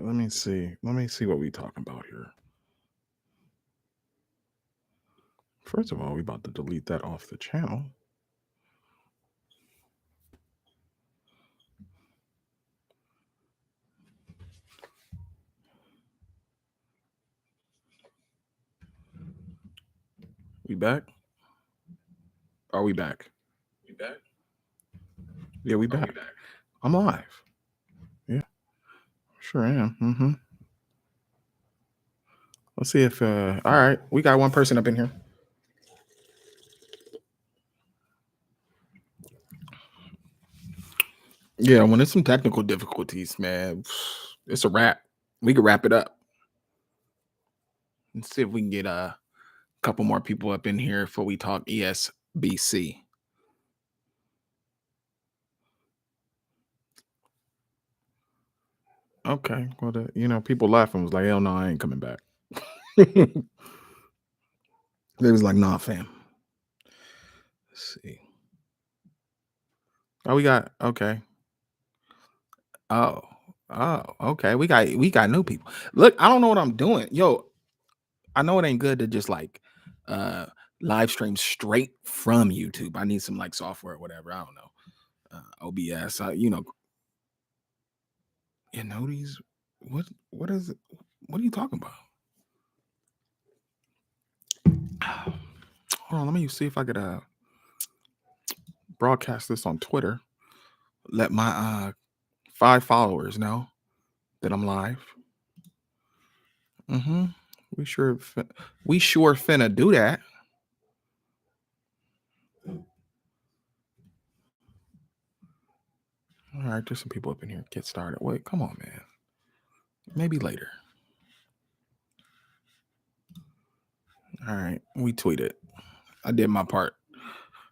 Let me see. Let me see what we talking about here. First of all, we about to delete that off the channel. We back? Are we back? You back? Yeah, we Are we back. back? I'm live. Yeah, sure am. Let's see if all right, we got one person up in here. Yeah, when there's some technical difficulties, man, it's a wrap. We could wrap it up. Let's see if we can get a couple more people up in here before we talk ESBC. Okay, well, people laughing was like, hell no, I ain't coming back. They was like, nah, fam. Let's see. Oh, we got okay. Oh, okay. We got new people. Look, I don't know what I'm doing. Yo, I know it ain't good to just like uh live stream straight from YouTube. I need some like software or whatever. I don't know. OBS. These what is it? What are you talking about? Hold on, let me see if I could broadcast this on Twitter. Let my 5 followers know that I'm live. Mm-hmm. We sure finna do that. All right, there's some people up in here. Get started. Wait, come on, man. Maybe later. All right, we tweeted. I did my part.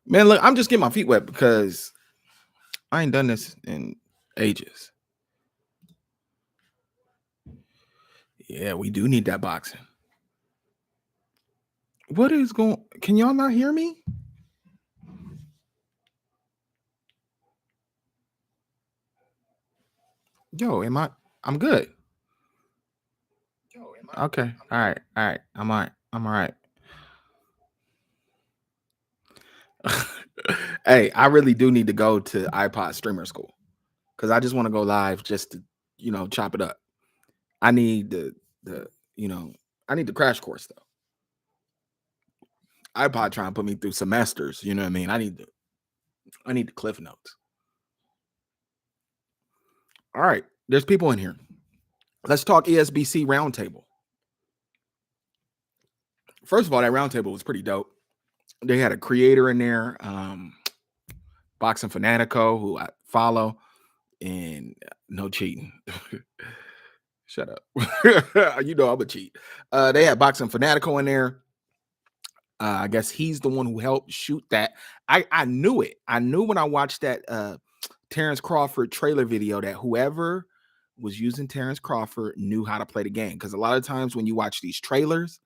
Man, look, I'm just getting my feet wet because I ain't done this in ages. Yeah, we do need that boxing. What is going? Can y'all not hear me? Yo, I'm good. Okay. All right. I'm all right. I'm all right. Hey, I really do need to go to iPod streamer school because I just want to go live just to, chop it up. I need I need the crash course though. iPod trying to put me through semesters. You know what I mean? I need the cliff notes. All right, there's people in here. Let's talk ESBC roundtable. First of all, that roundtable was pretty dope. They had a creator in there, Boxing Fanatico, who I follow, and no cheating. Shut up. I'm a cheat. They had Boxing Fanatico in there. I guess he's the one who helped shoot that. I knew it. I knew when I watched that Terrence Crawford trailer video that whoever was using Terrence Crawford knew how to play the game. Because a lot of times when you watch these trailers,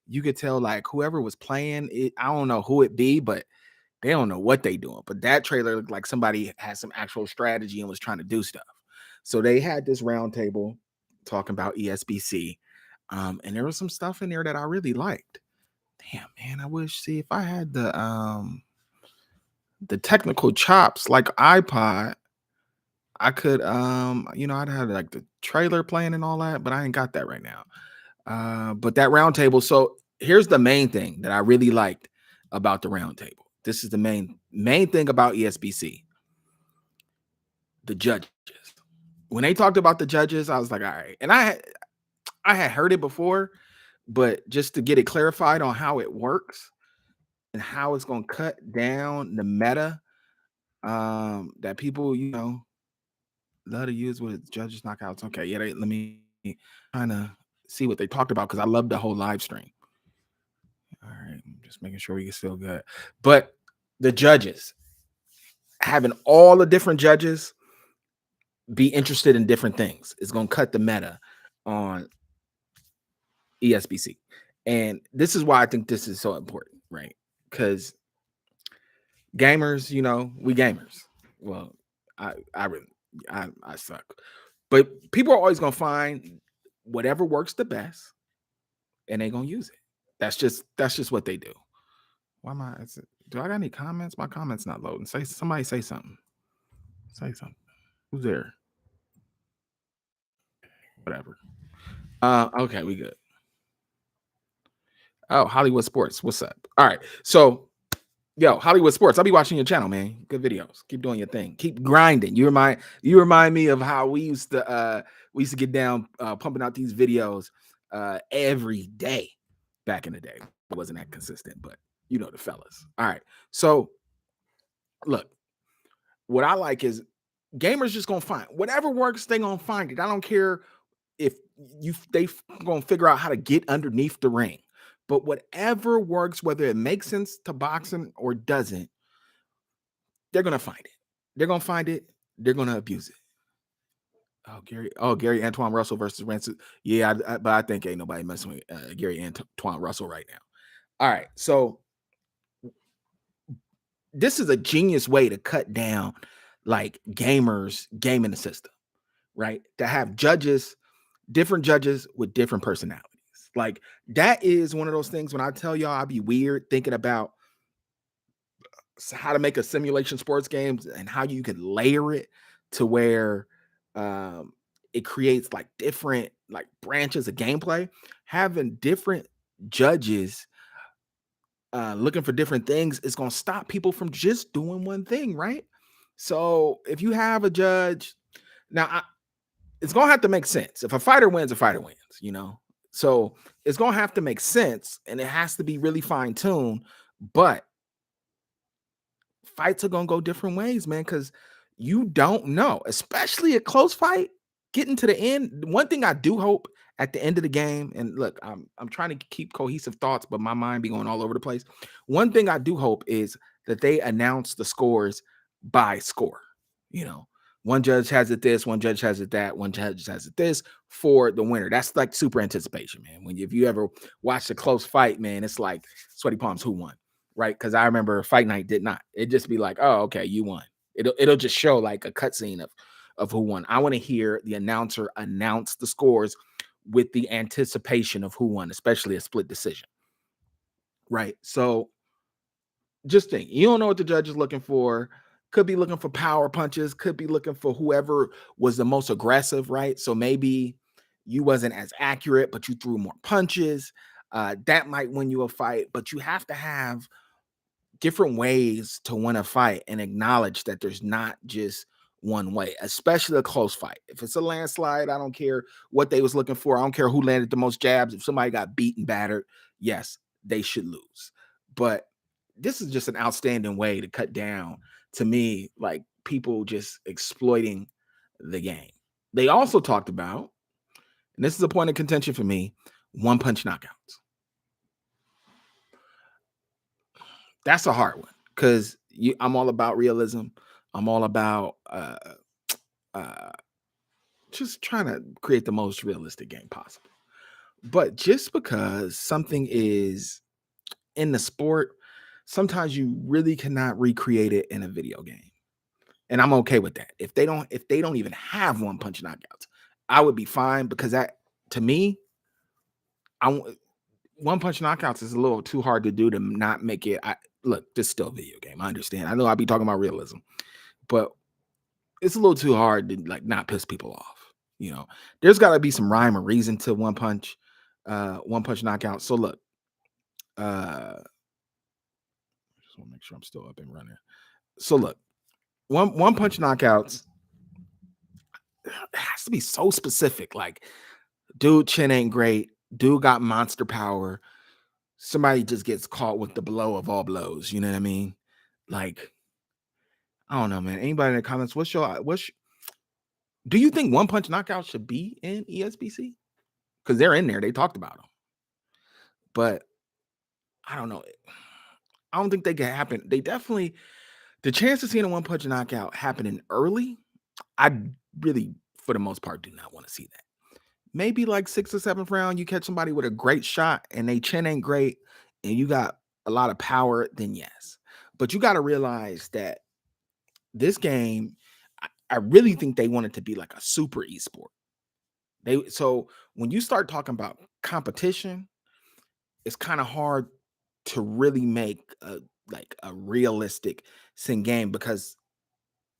you could tell like whoever was playing it. I don't know who it be, but they don't know what they doing. But that trailer looked like somebody had some actual strategy and was trying to do stuff. So they had this roundtable talking about ESBC, and there was some stuff in there that I really liked. Damn, man, I wish. See, if I had the technical chops like iPod, I could I'd have like the trailer playing and all that, but I ain't got that right now. But that roundtable. So here's the main thing that I really liked about the roundtable. This is the main thing about ESBC. The judges. When they talked about the judges, I was like, all right. And I had heard it before, but just to get it clarified on how it works and how it's going to cut down the meta that people, love to use with judges knockouts. Okay, yeah, let me kind of see what they talked about because I love the whole live stream. All right, I'm just making sure we can still good. But the judges, having all the different judges be interested in different things is going to cut the meta on ESBC. And this is why I think this is so important, right? Because gamers, we gamers. Well, I suck. But people are always gonna find whatever works the best, and they gonna use it. That's just what they do. Why am I? Do I got any comments? My comments not loading. Say somebody say something. Say something. Who's there? Whatever. Okay, we good. Oh, Hollywood Sports. What's up? All right. So, yo, Hollywood Sports. I'll be watching your channel, man. Good videos. Keep doing your thing. Keep grinding. You remind me of how we used to get down pumping out these videos every day back in the day. It wasn't that consistent, but you know the fellas. All right. So, look, what I like is gamers just gonna find whatever works, they gonna find it. I don't care if gonna figure out how to get underneath the ring. But whatever works, whether it makes sense to boxing or doesn't, they're gonna find it. They're gonna find it. They're gonna abuse it. Oh, Gary. Oh, Gary Antoine Russell versus Ransom. Yeah, but I think ain't nobody messing with Gary Antoine Russell right now. All right, so this is a genius way to cut down like gamers gaming the system, right? To have different judges with different personalities. Like that is one of those things when I tell y'all I be weird thinking about how to make a simulation sports games and how you can layer it to where it creates like different like branches of gameplay. Having different judges looking for different things is going to stop people from just doing one thing, right? So if you have a judge now, it's gonna have to make sense. If a fighter wins, you know. So it's gonna have to make sense, and it has to be really fine tuned. But fights are gonna go different ways, man, because you don't know, especially a close fight. Getting to the end, one thing I do hope at the end of the game, and look, I'm trying to keep cohesive thoughts, but my mind be going all over the place. One thing I do hope is that they announce the scores by score. You know, one judge has it this, one judge has it that, one judge has it this for the winner. That's like super anticipation, man. If you ever watch a close fight, man, it's like sweaty palms who won, right? Because I remember Fight Night did not. It just be like, oh, okay, you won. It'll just show like a cutscene of who won. I want to hear the announcer announce the scores with the anticipation of who won, especially a split decision, right? So just think, you don't know what the judge is looking for. Could be looking for power punches, could be looking for whoever was the most aggressive, right? So maybe you wasn't as accurate, but you threw more punches. That might win you a fight, but you have to have different ways to win a fight and acknowledge that there's not just one way, especially a close fight. If it's a landslide, I don't care what they was looking for. I don't care who landed the most jabs. If somebody got beaten, battered, yes, they should lose. But this is just an outstanding way to cut down, to me, like people just exploiting the game. They also talked about, and this is a point of contention for me, one punch knockouts. That's a hard one because I'm all about realism. I'm all about uh, just trying to create the most realistic game possible. But just because something is in the sport, sometimes you really cannot recreate it in a video game. And I'm okay with that. If they don't even have one punch knockouts, I would be fine because that to me, one punch knockouts is a little too hard to do to not make it. Look, this is still a video game. I understand. I know I'll be talking about realism, but it's a little too hard to like not piss people off. You know, there's got to be some rhyme or reason to one punch knockout. So look, just want to make sure I'm still up and running. So look, one punch knockouts has to be so specific. Like, dude, chin ain't great. Dude got monster power. Somebody just gets caught with the blow of all blows. You know what I mean? Like, I don't know, man. Anybody in the comments? Do you think one punch knockout should be in ESBC? Because they're in there. They talked about them, but I don't know. I don't think they can happen. They definitely the chance of seeing a one punch knockout happening early. I really, for the most part, do not want to see that. Maybe like sixth or seventh round, you catch somebody with a great shot and they chin ain't great, and you got a lot of power. Then yes, but you got to realize that this game. I really think they want it to be like a super esport. So when you start talking about competition, it's kind of hard to really make a realistic sim game because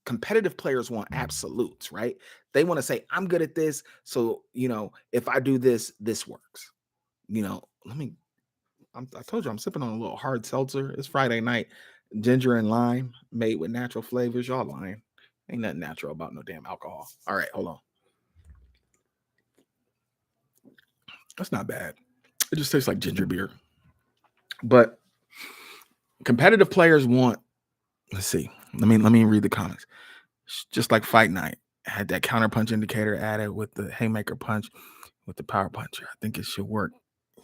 competitive players want absolutes, right? They want to say, I'm good at this. So, if I do this, this works. I told you I'm sipping on a little hard seltzer. It's Friday night. Ginger and lime made with natural flavors. Y'all lying. Ain't nothing natural about no damn alcohol. All right, hold on. That's not bad. It just tastes like ginger beer. But competitive players want, let's see. Let me read the comments. Just like fight night. Had that counter punch indicator added with the haymaker punch with the power puncher. I think it should work.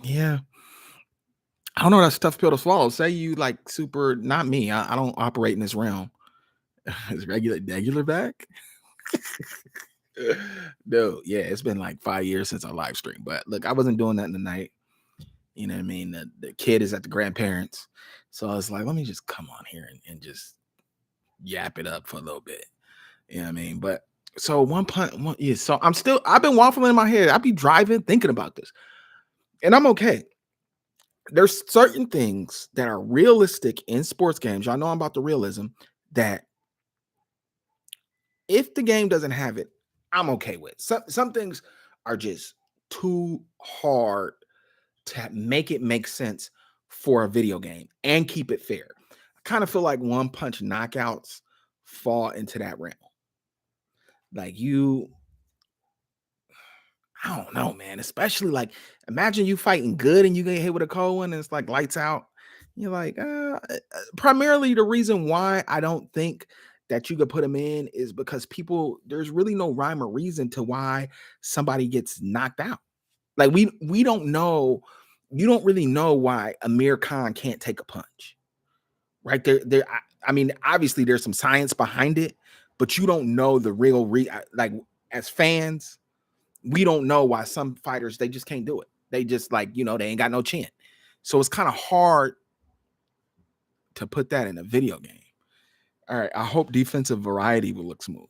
Yeah. I don't know. That's a tough pill to swallow. Say you like super, not me. I don't operate in this realm. Is regular back? No, yeah, it's been like 5 years since I live stream. But look, I wasn't doing that tonight. You know what I mean? The kid is at the grandparents. So I was like, let me just come on here and just yap it up for a little bit. You know what I mean? But so yeah, so I've been waffling in my head. I be driving thinking about this. And I'm okay. There's certain things that are realistic in sports games. Y'all know I'm about the realism that if the game doesn't have it, I'm okay with. Some things are just too hard to make it make sense for a video game and keep it fair. I kind of feel like one punch knockouts fall into that realm. Like I don't know, man. Especially like, imagine you fighting good and you get hit with a cold one and it's like lights out. You're like, primarily the reason why I don't think that you could put them in is because there's really no rhyme or reason to why somebody gets knocked out. Like we don't know, you don't really know why Amir Khan can't take a punch. Right there. I mean, obviously there's some science behind it, but you don't know the real like as fans we don't know why some fighters they just can't do it. They just like, they ain't got no chin. So it's kind of hard to put that in a video game. All right, I hope defensive variety will look smooth.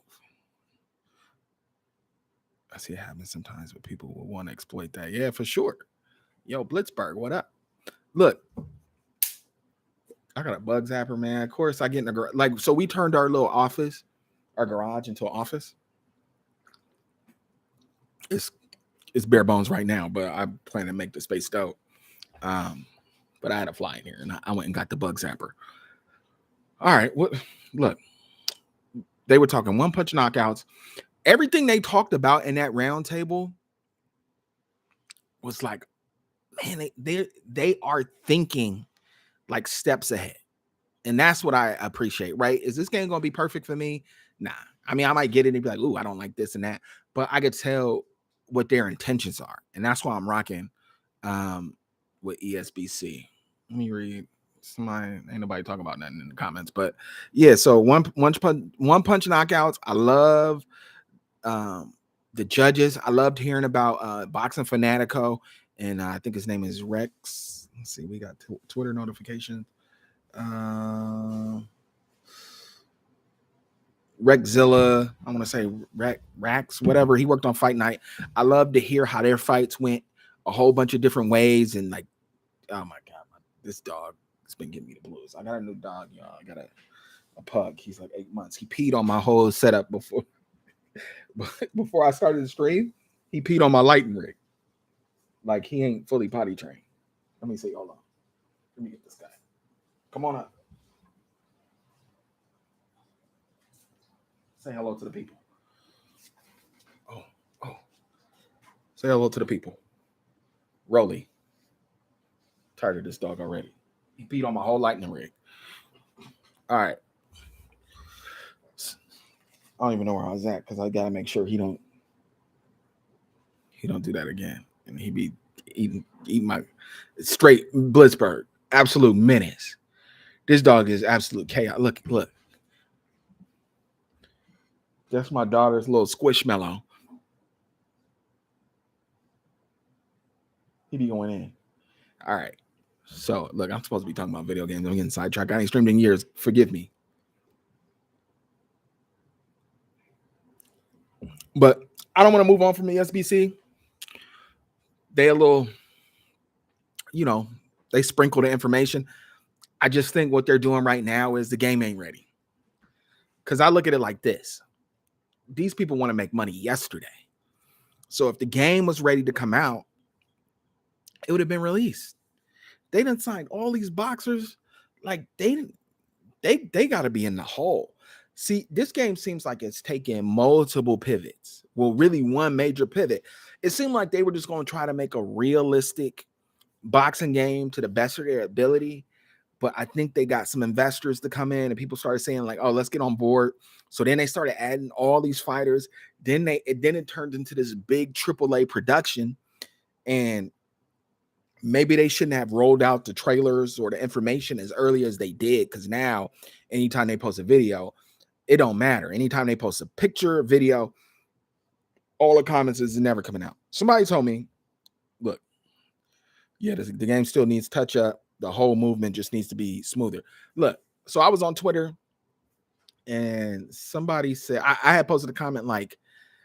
I see it happen sometimes, but people will want to exploit that. Yeah, for sure. Yo, Blitzberg, what up? Look, I got a bug zapper, man. Of course, I get in the garage. So we turned our little office, our garage into an office. It's bare bones right now, but I plan to make the space dope. But I had a fly in here, and I went and got the bug zapper. All right, look, they were talking one punch knockouts. Everything they talked about in that round table was like, man, they are thinking like steps ahead. And that's what I appreciate, right? Is this game gonna be perfect for me? Nah. I mean, I might get it and be like, ooh, I don't like this and that, but I could tell what their intentions are. And that's why I'm rocking with ESBC. Let me read. Somebody ain't nobody talking about nothing in the comments, but yeah. So one punch knockouts. I love the judges. I loved hearing about Boxing Fanatico, and I think his name is Rex. Let's see, we got Twitter notifications. Rexzilla, I want to say Rax, whatever. He worked on Fight Night. I love to hear how their fights went a whole bunch of different ways. And like, oh my God, this dog has been giving me the blues. I got a new dog, y'all. I got a pug. He's like 8 months. He peed on my whole setup before I started the stream. He peed on my lighting rig. Like he ain't fully potty trained. Let me see. Hold on. Let me get this guy. Come on up. Say hello to the people. Oh. Say hello to the people. Rolly. Tired of this dog already. He peed on my whole lightning rig. All right. I don't even know where I was at because I gotta make sure he don't do that again. And he be eating my straight Blitzberg. Absolute menace. This dog is absolute chaos. Look. That's my daughter's little squishmallow. He be going in. All right. So look, I'm supposed to be talking about video games. I'm getting sidetracked. I ain't streamed in years. Forgive me. But I don't want to move on from the ESBC. They a little, you know, they sprinkle the information. I just think what they're doing right now is the game ain't ready. Because I look at it like this. These people want to make money yesterday. So if the game was ready to come out, it would have been released. They done signed all these boxers. Like they got to be in the hole. See, this game seems like it's taking multiple pivots. Well, really one major pivot. It seemed like they were just going to try to make a realistic boxing game to the best of their ability. But I think they got some investors to come in and people started saying like, oh, let's get on board. So then they started adding all these fighters. Then it turned into this big AAA production. And maybe they shouldn't have rolled out the trailers or the information as early as they did. Because now anytime they post a video, it don't matter. Anytime they post a picture, video, all the comments is never coming out. Somebody told me, look, yeah, the game still needs touch up. The whole movement just needs to be smoother. Look, so I was on Twitter and somebody said, I had posted a comment like,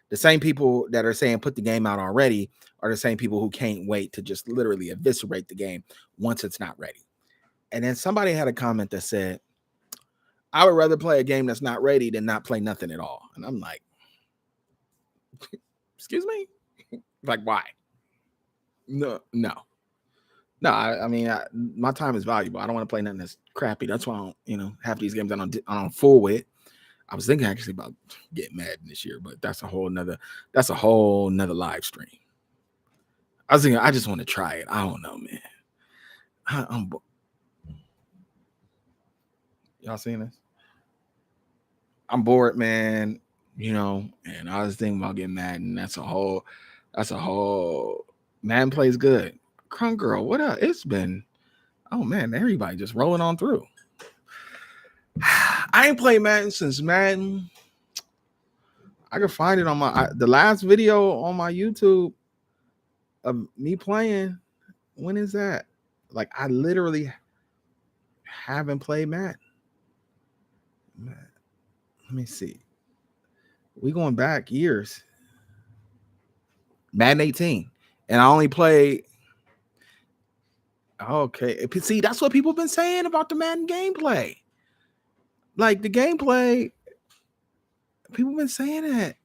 the same people that are saying put the game out already are the same people who can't wait to just literally eviscerate the game once it's not ready. And then somebody had a comment that said, I would rather play a game that's not ready than not play nothing at all. And I'm like, excuse me? Like, why? No. I mean, my time is valuable. I don't want to play nothing that's crappy. That's why I don't, half these games I don't fool with. I was thinking actually about getting Madden this year, but that's a whole nother live stream. I was thinking I just want to try it. I don't know, man. Y'all seen this? I'm bored, man. And I was thinking about getting Madden. That's a whole Madden plays good. Crunk Girl, what up? It's been, oh man, everybody just rolling on through. I ain't played Madden since Madden. I can find it on the last video on my YouTube of me playing. When is that? Like, I literally haven't played Madden. Let me see. We going back years. Madden 18. And I only played. Okay. See, that's what people have been saying about the Madden gameplay. Like, the gameplay, people have been saying that.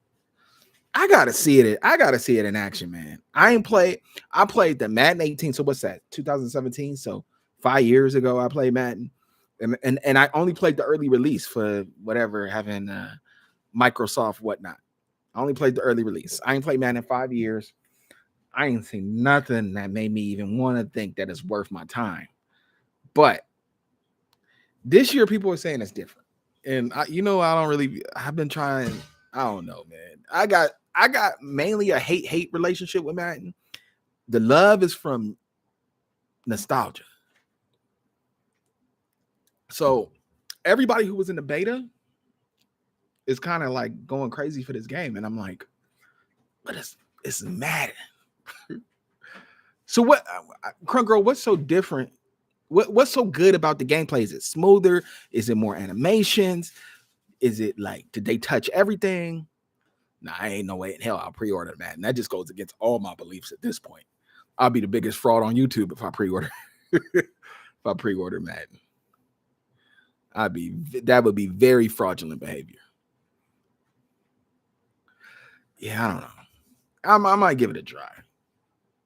I gotta see it. I gotta see it in action, man. I played the Madden 18. So what's that? 2017. So 5 years ago, I played Madden. And I only played the early release for whatever, having Microsoft, whatnot. I only played the early release. I ain't played Madden in 5 years. I ain't seen nothing that made me even want to think that it's worth my time. But this year, people are saying it's different. And I've been trying. I don't know, man. I got mainly a hate relationship with Madden. The love is from nostalgia. So everybody who was in the beta is kind of like going crazy for this game. And I'm like, but it's Madden. So what, Crunk Girl, what's so different? What's so good about the gameplay? Is it smoother? Is it more animations? Is it like, did they touch everything? Nah, I ain't no way in hell I'll pre-order Madden. That just goes against all my beliefs at this point. I'll be the biggest fraud on YouTube if I pre-order Madden. That would be very fraudulent behavior. Yeah, I don't know. I might give it a try.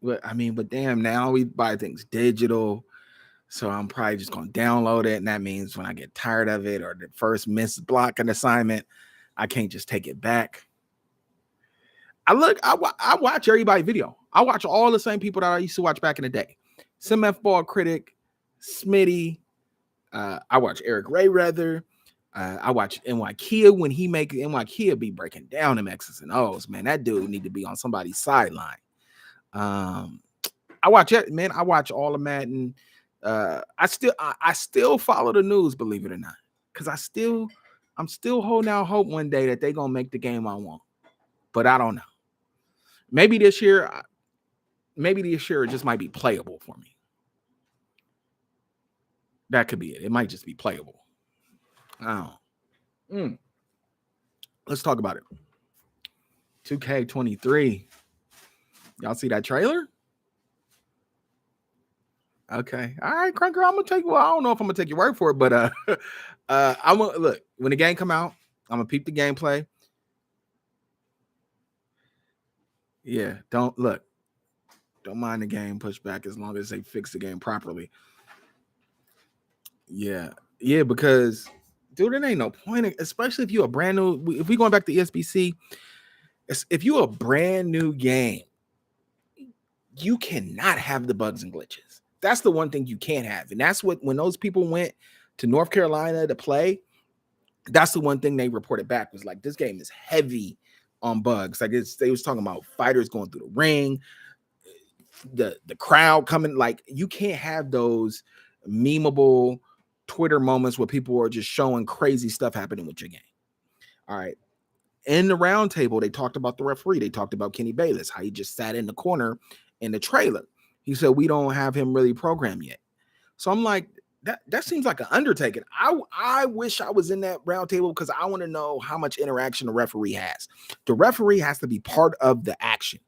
But damn, now we buy things digital. So I'm probably just going to download it. And that means when I get tired of it or the first missed block an assignment, I can't just take it back. I watch everybody's video. I watch all the same people that I used to watch back in the day. Sim F Ball Critic, Smitty. I watch Eric Rayrather. I watch NY Kia when he make NY Kia be breaking down them X's and O's. Man, that dude need to be on somebody's sideline. I watch it, man. I watch all of Madden. I still follow the news, believe it or not, because I'm still holding out hope one day that they're gonna make the game I want. But I don't know. Maybe this year it just might be playable for me. That could be it. It might just be playable. Oh. Let's talk about it. 2K23. Y'all see that trailer? Okay. All right, Crunker. I'm gonna take. Well, I don't know if I'm gonna take your word for it, but I'm gonna look when the game come out. I'm gonna peep the gameplay. Yeah. Don't look. Don't mind the game pushback as long as they fix the game properly. Yeah. Yeah. Because dude, it ain't no point, especially if you're a brand new. If we going back to ESBC, if you a brand new game, you cannot have the bugs and glitches. That's the one thing you can't have, and that's what when those people went to North Carolina to play. That's the one thing they reported back was like this game is heavy on bugs. Like they was talking about fighters going through the ring, the crowd coming. Like you can't have those memeable Twitter moments where people are just showing crazy stuff happening with your game. All right. In the roundtable, they talked about the referee. They talked about Kenny Bayless, how he just sat in the corner in the trailer. He said we don't have him really programmed yet. So I'm like, that seems like an undertaking. I wish I was in that roundtable because I want to know how much interaction the referee has. The referee has to be part of the action.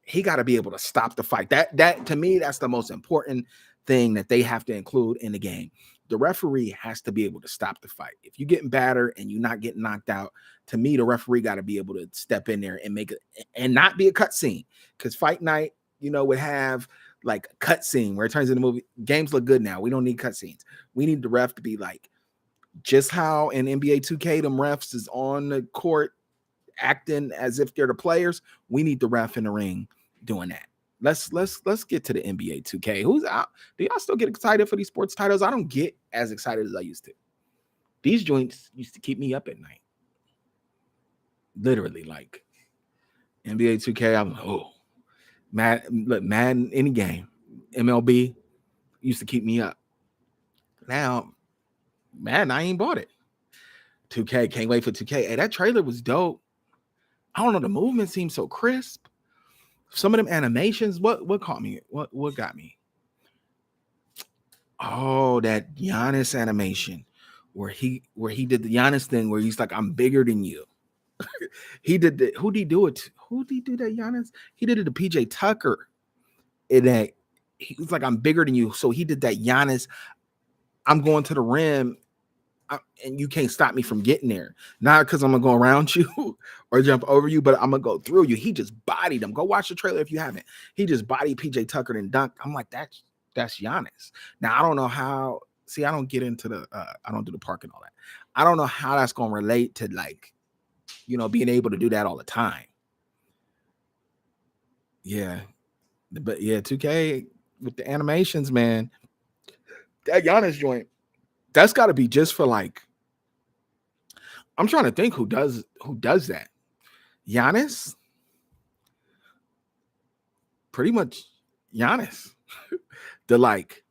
He got to be able to stop the fight. That to me, that's the most important thing that they have to include in the game. The referee has to be able to stop the fight. If you're getting battered and you're not getting knocked out, to me, the referee got to be able to step in there and make it and not be a cutscene. Because fight night, would have like a cutscene where it turns into a movie. Games look good now. We don't need cutscenes. We need the ref to be like just how in NBA 2K, them refs is on the court acting as if they're the players. We need the ref in the ring doing that. Let's get to the NBA 2K. Who's out? Do y'all still get excited for these sports titles? I don't get as excited as I used to. These joints used to keep me up at night. Literally, like NBA 2K. I'm like, oh, Madden, any game. MLB used to keep me up. Now, Madden, I ain't bought it. 2K, can't wait for 2K. Hey, that trailer was dope. I don't know. The movement seems so crisp. Some of them animations, what caught me? What got me? Oh, that Giannis animation where he did the Giannis thing where he's like, I'm bigger than you. He did the who did he do it to? Who did he do that Giannis? He did it to PJ Tucker. In that he was like, I'm bigger than you. So he did that Giannis, I'm going to the rim and you can't stop me from getting there. Not because I'm gonna go around you or jump over you, but I'm gonna go through you. He just bodied him. Go watch the trailer if you haven't. He just bodied PJ Tucker and dunked. I'm like, that's Giannis. Now I don't know how. See, I don't get into the. I don't do the park and all that. I don't know how that's gonna relate to like, being able to do that all the time. Yeah, but yeah, 2K with the animations, man. That Giannis joint. That's got to be just for like. I'm trying to think who does that. Giannis, pretty much Giannis. The like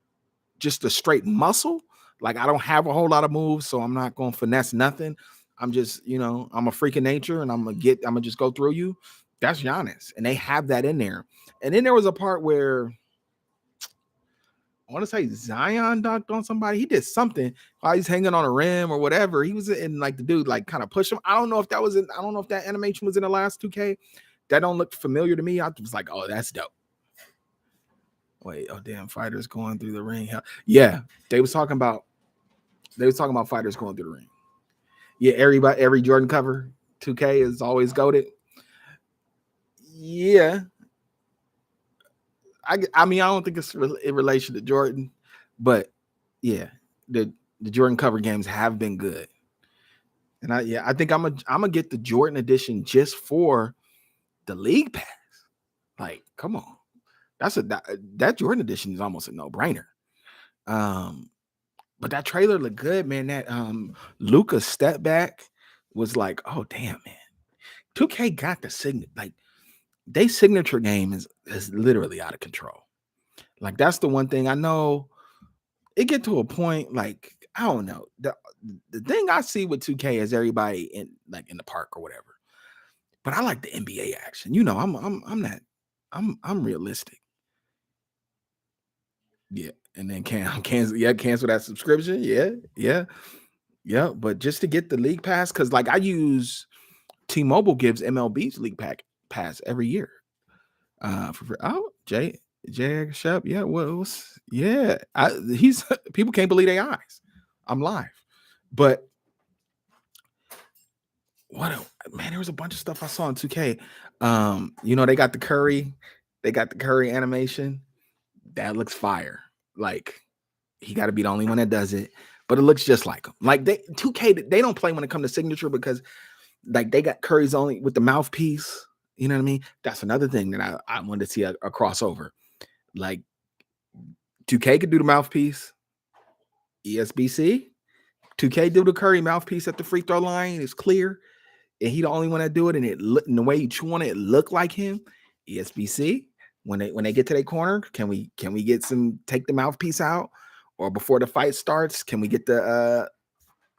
just the straight muscle. Like I don't have a whole lot of moves, so I'm not gonna finesse nothing. I'm just, I'm a freak of nature and I'm gonna just go through you. That's Giannis. And they have that in there. And then there was a part where I want to say Zion dunked on somebody. He did something while he's hanging on a rim or whatever. He was in like the dude like kind of push him. I don't know if that animation was in the last 2K. That don't look familiar to me. I was like, oh, that's dope. Wait, oh damn, fighters going through the ring. Yeah, they was talking about fighters going through the ring. Yeah, every Jordan cover 2K is always goated. Yeah, I mean I don't think it's in relation to Jordan, but yeah, the Jordan cover games have been good. And I think I'm gonna get the Jordan edition just for the league pass. Like, come on. That Jordan edition is almost a no-brainer. But that trailer looked good, man. That Luka step back was like, oh damn, man. 2K got the signature, like they signature game is literally out of control. Like that's the one thing I know. It get to a point like I don't know. The thing I see with 2K is everybody in the park or whatever. But I like the NBA action. I'm realistic. Yeah. And then cancel that subscription. Yeah. But just to get the league pass, because like I use T-Mobile gives MLB's league pass every year. For free. Oh, Jay Shep, yeah, yeah. He's people can't believe their eyes. I'm live, but man, there was a bunch of stuff I saw in 2K. They got the Curry animation. That looks fire. Like he got to be the only one that does it, but it looks just like him. Like 2K, they don't play when it comes to signature because like they got Curry's only with the mouthpiece. You know what I mean? That's another thing that I wanted to see a crossover. Like 2K could do the mouthpiece, ESBC. 2K do the Curry mouthpiece at the free throw line. It's clear, and he the only one that do it. And in the way you chew on it, it look like him. ESBC. When they get to their corner, can we get take the mouthpiece out, or before the fight starts, can we get the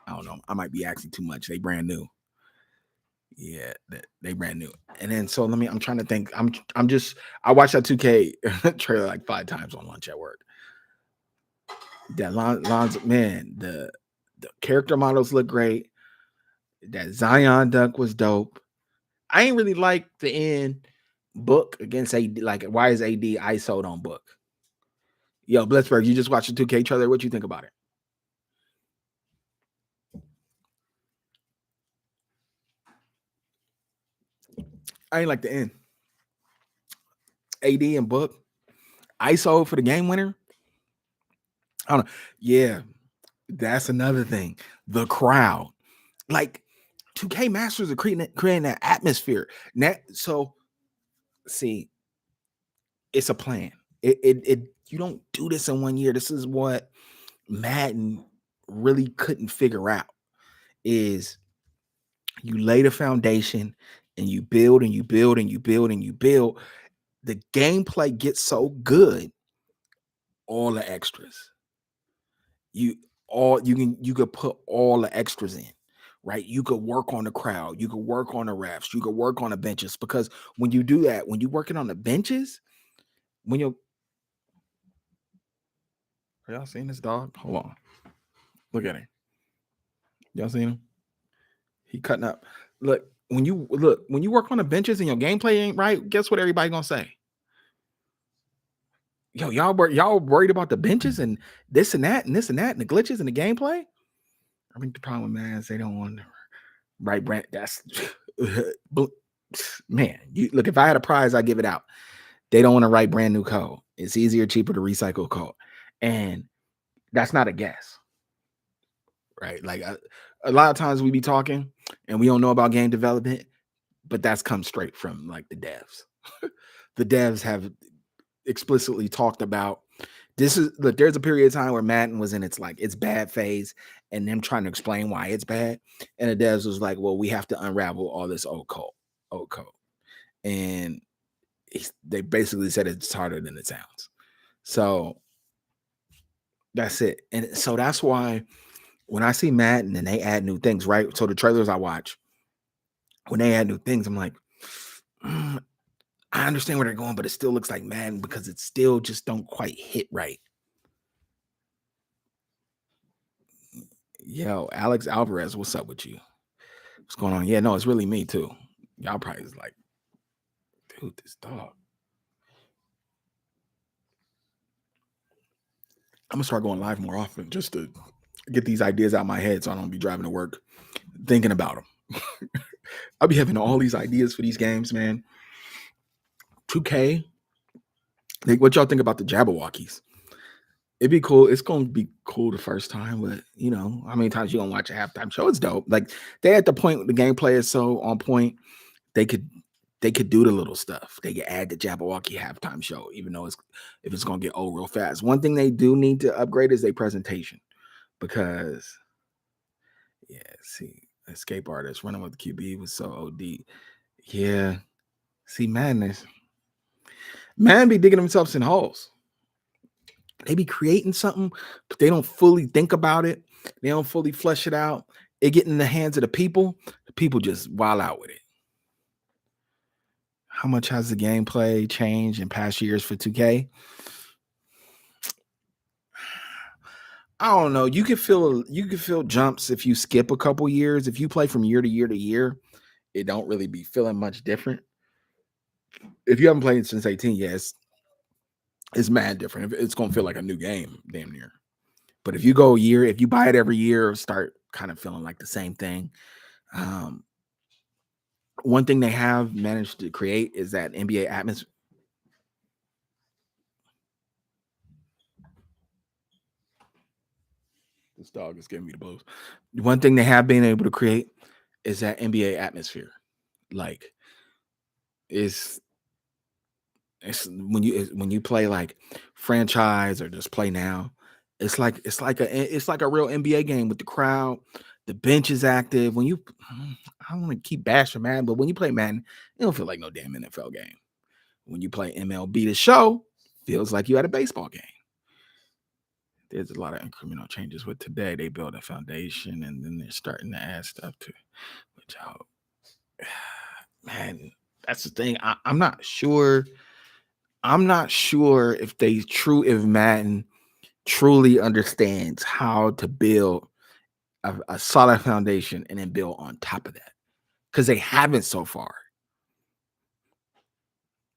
I don't know. I might be asking too much. They brand new. Yeah, they brand new. And then so I'm trying to think. I watched that 2K trailer like 5 times on lunch at work. That Lonzo, man, the character models look great. That Zion dunk was dope. I ain't really like the end book against AD. Like, why is AD ISO'd on book? Yo, Blitzberg, you just watched the 2K trailer. What you think about it? I ain't like the end. AD and book. ISO for the game winner. I don't know. Yeah, that's another thing. The crowd. Like 2K Masters are creating that atmosphere. So see, it's a plan. It you don't do this in 1 year. This is what Madden really couldn't figure out is you lay the foundation and you build and you build and you build and you build. The gameplay gets so good, all the extras. You could put all the extras in, right? You could work on the crowd, you could work on the refs, you could work on the benches, because when you do that, when you're working on the benches, when you're are y'all seeing this dog? Hold on. Look at him. Y'all seen him? He cutting up. Look, when you work on the benches and your gameplay ain't right, guess what everybody gonna say? Yo, y'all worried about the benches and this and that and this and that and the glitches and the gameplay? I think the problem, man, is they don't want to right brand. That's man. You look, if I had a prize, I'd give it out. They don't want to write brand new code. It's easier, cheaper to recycle code. And that's not a guess. Right? Like a lot of times we be talking and we don't know about game development, but that's come straight from like the devs. The devs have explicitly talked about this is look, there's a period of time where Madden was in its bad phase and them trying to explain why it's bad. And the devs was like, well, we have to unravel all this old code. And they basically said it's harder than it sounds. So that's it. And so that's why when I see Madden and they add new things, right? So the trailers I watch, when they add new things, I'm like, I understand where they're going, but it still looks like Madden because it still just don't quite hit right. Yo, Alex Alvarez, what's up with you? What's going on? Yeah, no, it's really me too. Y'all probably is like, dude, this dog. I'm gonna start going live more often just to get these ideas out of my head so I don't be driving to work thinking about them. I'll be having all these ideas for these games, man. 2K. What y'all think about the Jabberwockies? It'd be cool. It's gonna be cool the first time, but how many times you gonna watch a halftime show? It's dope. Like they at the point the gameplay is so on point, they could do the little stuff. They could add the Jabberwocky halftime show, even though if it's gonna get old real fast. One thing they do need to upgrade is their presentation, because see, escape artist running with the QB was so OD. Yeah, see, man be digging themselves in holes. They be creating something, but they don't fully think about it. They don't fully flesh it out. It get in the hands of the people. The people just wild out with it. How much has the gameplay changed in past years for 2K? I don't know. You could feel jumps if you skip a couple years. If you play from year to year to year, it don't really be feeling much different. If you haven't played since 18, yes, it's mad different. It's gonna feel like a new game, damn near. But if you go a year, if you buy it every year, start kind of feeling like the same thing. Um, One thing they have managed to create is that NBA atmosphere. This dog is giving me the blows. One thing they have been able to create is that NBA atmosphere. Like, it's when you play like franchise or just play now, it's like a real NBA game with the crowd. The bench is active. I don't want to keep bashing Madden, but when you play Madden, it don't feel like no damn NFL game. When you play MLB The Show, feels like you at a baseball game. There's a lot of incremental changes with today. They build a foundation and then they're starting to add stuff to which man, that's the thing. I'm not sure. I'm not sure if Madden truly understands how to build a solid foundation and then build on top of that. Because they haven't so far.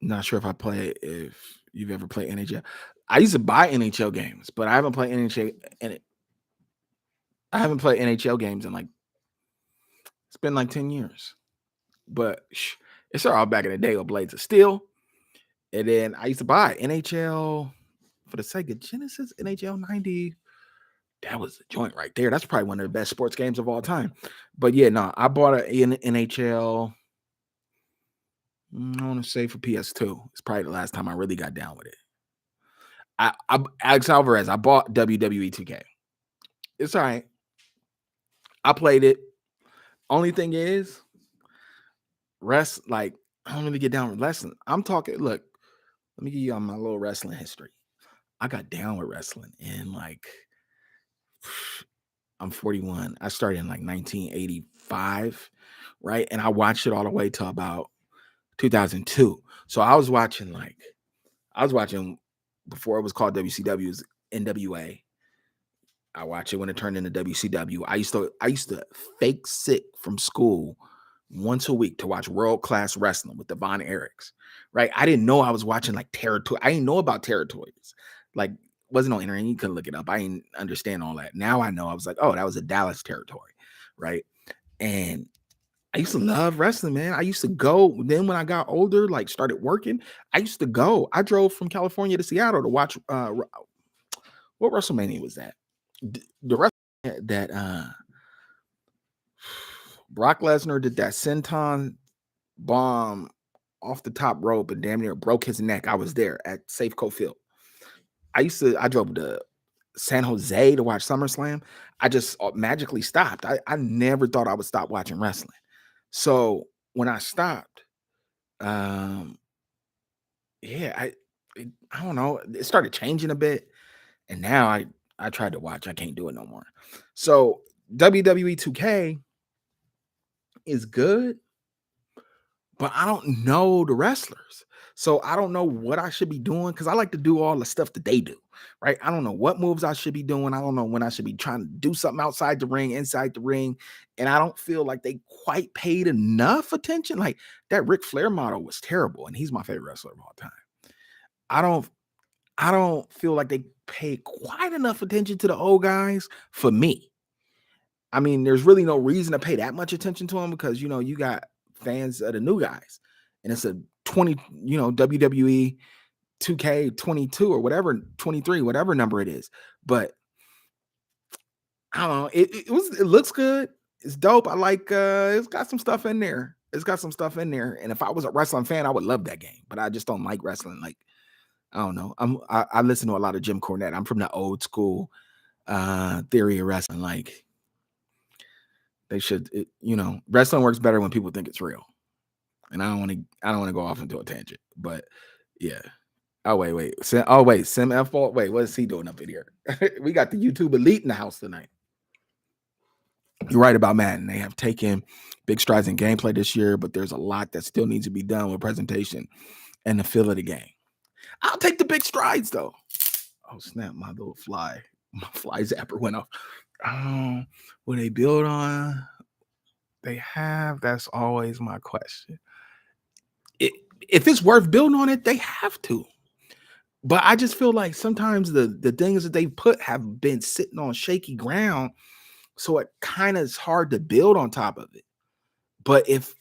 Not sure if you've ever played NHL. I used to buy NHL games, but I haven't played NHL and I haven't played NHL games in like it's been like 10 years. But it's all back in the day with Blades of Steel. And then I used to buy NHL for the Sega Genesis NHL 90. That was a joint right there. That's probably one of the best sports games of all time. But yeah, no, I bought an NHL. I want to say for PS2. It's probably the last time I really got down with it. Alex Alvarez, I bought WWE 2K. It's all right. I played it. Only thing is, like, I don't really get down with wrestling. I'm talking, look, let me give you my little wrestling history. I got down with wrestling and like I'm 41. I started in like 1985, right? And I watched it all the way to about 2002. So I was watching before it was called WCW, it was NWA. I watched it when it turned into WCW. I used to fake sick from school once a week to watch World Class Wrestling with the Von Erichs. Right? I didn't know I was watching like territory. I didn't know about territories. Like wasn't on internet. You couldn't look it up. I didn't understand all that. Now I know. I was like, oh, that was a Dallas territory, right? And I used to love wrestling, man. I used to go. Then when I got older, like started working, I used to go. I drove from California to Seattle to watch. What WrestleMania was that? The rest that Brock Lesnar did that senton bomb off the top rope and damn near broke his neck. I was there at Safeco Field. I drove to San Jose to watch SummerSlam. I just magically stopped. I never thought I would stop watching wrestling. So when I stopped, um, yeah, I don't know. It started changing a bit, and now I tried to watch. I can't do it no more. So WWE 2K is good, but I don't know the wrestlers. So I don't know what I should be doing because I like to do all the stuff that they do, right? I don't know what moves I should be doing. I don't know when I should be trying to do something outside the ring, inside the ring. And I don't feel like they quite paid enough attention. Like that Ric Flair model was terrible, and he's my favorite wrestler of all time. I don't I don't feel like they pay quite enough attention to the old guys for me. I mean, there's really no reason to pay that much attention to them because you got fans of the new guys, and it's a 20, WWE 2K22 or whatever, 23, whatever number it is. But I don't know. It looks good. It's dope. I like it's got some stuff in there. It's got some stuff in there. And if I was a wrestling fan, I would love that game. But I just don't like wrestling. Like, I don't know. I listen to a lot of Jim Cornette. I'm from the old school theory of wrestling. Like they should, wrestling works better when people think it's real. And I don't want to go off into a tangent. But yeah. Oh wait. Sim F Fault. Wait, what is he doing up in here? We got the YouTube elite in the house tonight. You're right about Madden. They have taken big strides in gameplay this year, but there's a lot that still needs to be done with presentation and the feel of the game. I'll take the big strides though. Oh snap! My fly zapper went off. Will they build on They have. That's always my question. It, if it's worth building on it, they have to. But I just feel like sometimes the things that they put have been sitting on shaky ground, so it kind of is hard to build on top of it. But if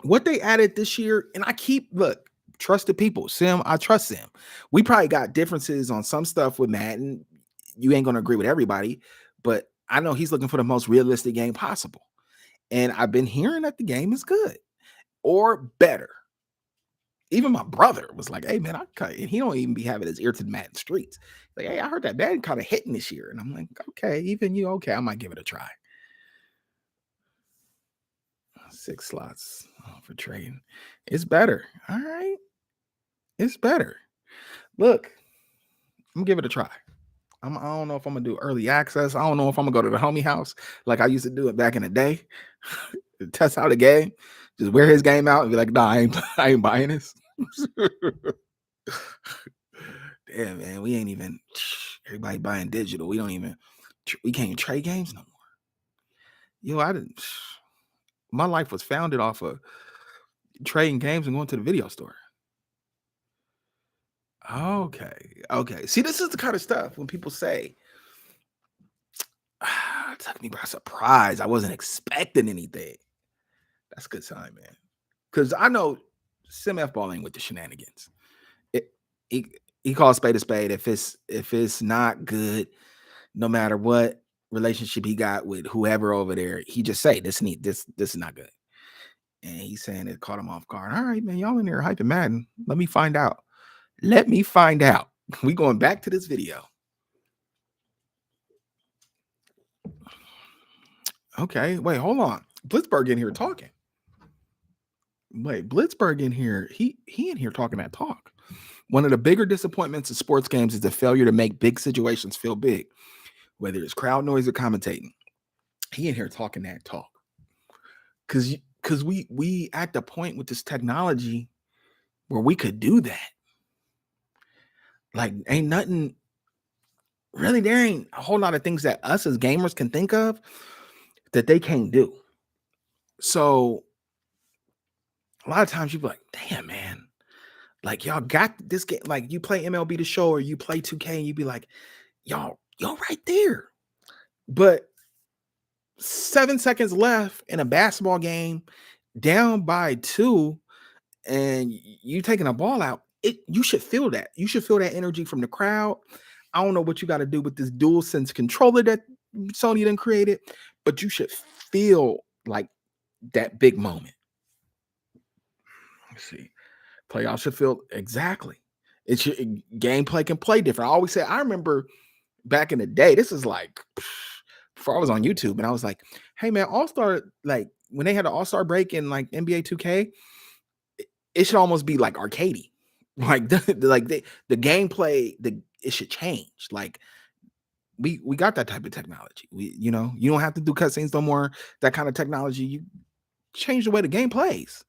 what they added this year, and I keep look, trusted people, Sim, I trust Sim. We probably got differences on some stuff with Madden. You ain't gonna agree with everybody, but I know he's looking for the most realistic game possible. And I've been hearing that the game is good or better. Even my brother was like, "Hey man, and he don't even be having his ear to the Madden streets. Like, hey, I heard that Madden kind of hitting this year." And I'm like, okay, even you, okay, I might give it a try. 6 slots for trading. It's better. All right. It's better. Look, I'm gonna give it a try. I don't know if I'm gonna do early access. I don't know if I'm gonna go to the homie house like I used to do it back in the day. Test out a game, just wear his game out and be like, nah, I ain't buying this. Damn, man, we ain't even everybody buying digital. We can't even trade games no more. I didn't. My life was founded off of trading games and going to the video store. Okay. See, this is the kind of stuff when people say, it took me by surprise. I wasn't expecting anything. That's a good sign, man. Because I know Sim F ball ain't with the shenanigans. It, he calls spade a spade. If it's not good, no matter what relationship he got with whoever over there, he just say this is not good. And he's saying it caught him off guard. All right, man, y'all in there hyping Madden. Let me find out. We going back to this video. Okay, wait, hold on. Blitzberg in here talking. Wait, Blitzberg in here. He in here talking that talk. One of the bigger disappointments in sports games is the failure to make big situations feel big, whether it's crowd noise or commentating. He in here talking that talk. Cause we at the point with this technology where we could do that. Like, ain't nothing really, there ain't a whole lot of things that us as gamers can think of that they can't do. So a lot of times you be like, damn, man, like y'all got this game. Like you play MLB The Show or you play 2K and you be like, y'all right there. But 7 seconds left in a basketball game, down by 2, and you taking a ball out, you should feel that. You should feel that energy from the crowd. I don't know what you got to do with this dual sense controller that Sony then created, but you should feel like that big moment. Let's see. Playoffs should feel exactly. It's gameplay can play different. I always say, I remember back in the day, this is like before I was on YouTube, and I was like, hey man, All-Star, like when they had an All-Star break in like NBA 2K, it should almost be like arcadey. Like the gameplay, it should change. Like we got that type of technology. You don't have to do cutscenes no more. That kind of technology, you change the way the game plays.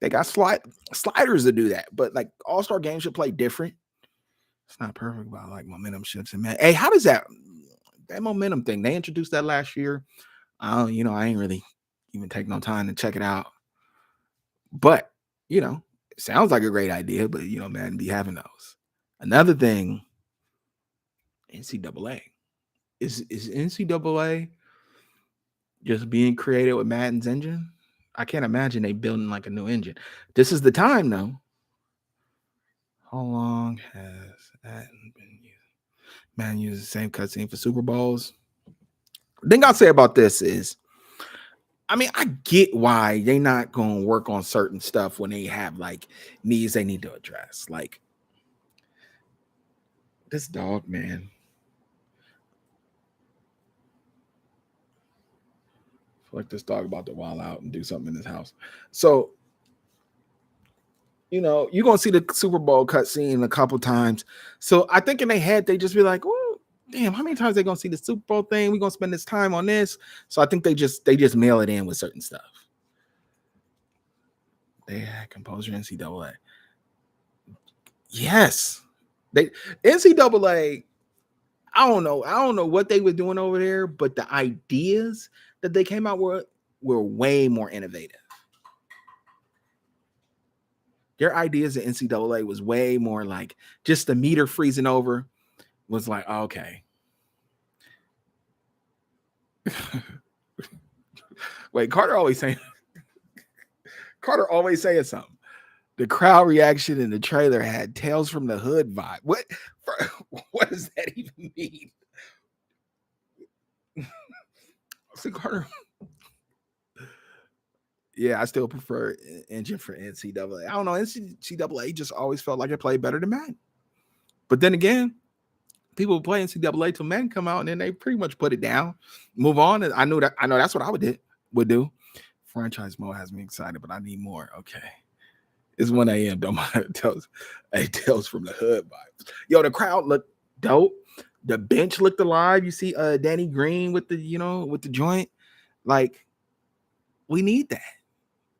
They got sliders to do that, but like All-Star games should play different. It's not perfect, but I like momentum shifts. And man, hey, how does that momentum thing? They introduced that last year. I ain't really even take no time to check it out. But it sounds like a great idea, but man, be having those. Another thing, NCAA. Is NCAA just being created with Madden's engine? I can't imagine they building like a new engine. This is the time though. How long has Madden been used? Madden uses the same cutscene for Super Bowls. The thing I'll say about this is, I get why they not going to work on certain stuff when they have like needs they need to address. Like this dog, man. I feel like this dog about to wild out and do something in his house. So, you're going to see the Super Bowl cutscene a couple times. So I think in their head, they just be like, oh, damn, how many times they going to see the Super Bowl thing? We're going to spend this time on this. So I think they just mail it in with certain stuff. They had composer NCAA. Yes. NCAA, I don't know what they were doing over there, but the ideas that they came out with were way more innovative. Their ideas at NCAA was way more like just the meter freezing over was like, okay. Wait, Carter always saying something. The crowd reaction in the trailer had Tales from the Hood vibe. What does that even mean? See, Carter. Yeah, I still prefer Engine for NCAA. I don't know. NCAA just always felt like it played better than Madden. But then again, people play NCAA till Madden come out, and then they pretty much put it down, move on. And I know that's what I would do. Franchise mode has me excited, but I need more. Okay. It's 1 a.m. Don't mind. Tales from the Hood vibes. Yo, the crowd looked dope. The bench looked alive. You see Danny Green with the joint. Like, we need that.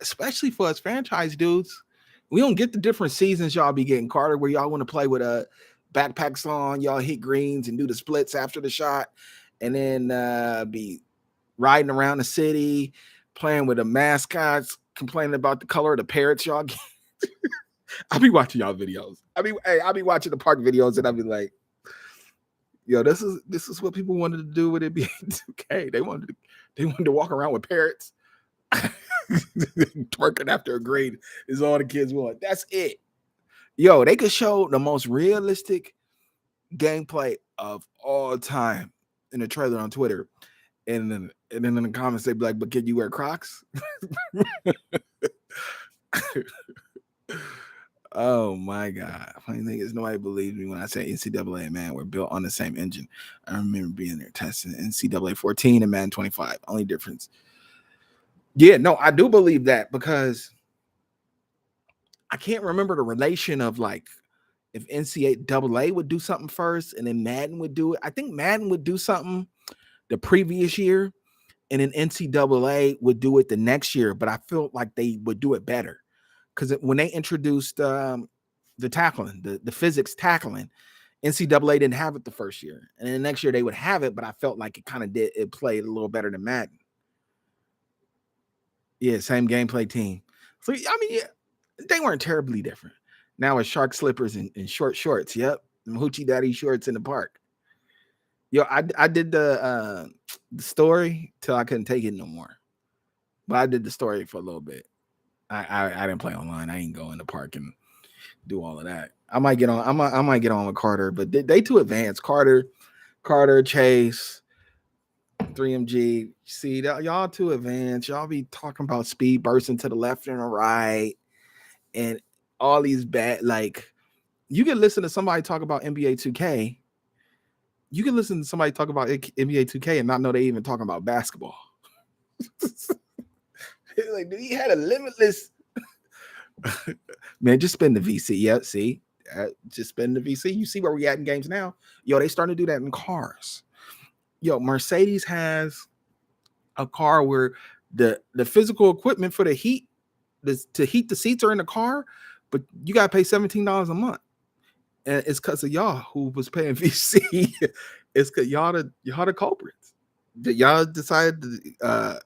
Especially for us franchise dudes. We don't get the different seasons y'all be getting, Carter, where y'all want to play with backpacks on, y'all hit greens and do the splits after the shot, and then be riding around the city, playing with the mascots, complaining about the color of the parrots y'all get. I'll be watching y'all videos. I'll be watching the park videos, and I'll be like, yo, this is what people wanted to do with it being 2K. They wanted to walk around with parrots. Twerking after a grade is all the kids want. That's it. Yo, they could show the most realistic gameplay of all time in a trailer on Twitter, and then in the comments they'd be like, "But can you wear Crocs?" Oh my God. Funny thing is, nobody believes me when I say NCAA and Madden were built on the same engine. I remember being there testing NCAA 14 and Madden 25. Only difference. Yeah, no, I do believe that, because I can't remember the relation of like if NCAA would do something first and then Madden would do it. I think Madden would do something the previous year and then NCAA would do it the next year, but I felt like they would do it better. Because when they introduced the tackling, the physics tackling, NCAA didn't have it the first year. And then the next year they would have it, but I felt like it played a little better than Madden. Yeah, same gameplay team. So, I mean, yeah, they weren't terribly different. Now it's shark slippers and short shorts. Yep. And hoochie daddy shorts in the park. Yo, I did the story till I couldn't take it no more. But I did the story for a little bit. I didn't play online. I ain't go in the park and do all of that. I might get on. I might get on with Carter, but they too advanced. Carter, Chase, 3MG. See, y'all too advanced. Y'all be talking about speed bursting to the left and the right, and all these bad. Like, you can listen to somebody talk about NBA 2K. You can listen to somebody talk about NBA 2K and not know they even talking about basketball. Like, dude, he had a limitless. Man, just spend the VC. Yeah, see, just spend the VC. You see where we at in games now. Yo, they starting to do that in cars. Yo, Mercedes has a car where the physical equipment for the heat, to heat the seats are in the car, but you gotta pay $17 a month. And it's because of y'all who was paying VC. It's because y'all the culprits. That y'all decided to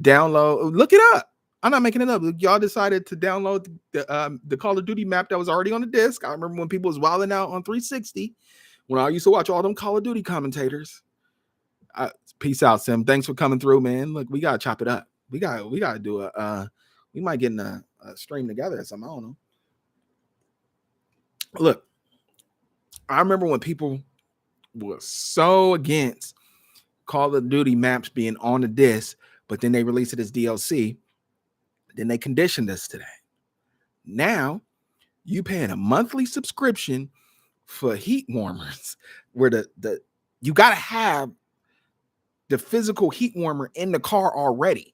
download. Look it up. I'm not making it up. Y'all decided to download the Call of Duty map that was already on the disc. I remember when people was wilding out on 360. When I used to watch all them Call of Duty commentators. Peace out, Sim. Thanks for coming through, man. Look, we gotta chop it up. We gotta do we might get in a stream together or something. I don't know. Look, I remember when people were so against Call of Duty maps being on the disc, but then they released it as DLC. Then they conditioned us to that. Now you paying a monthly subscription for heat warmers, where the you gotta have the physical heat warmer in the car already,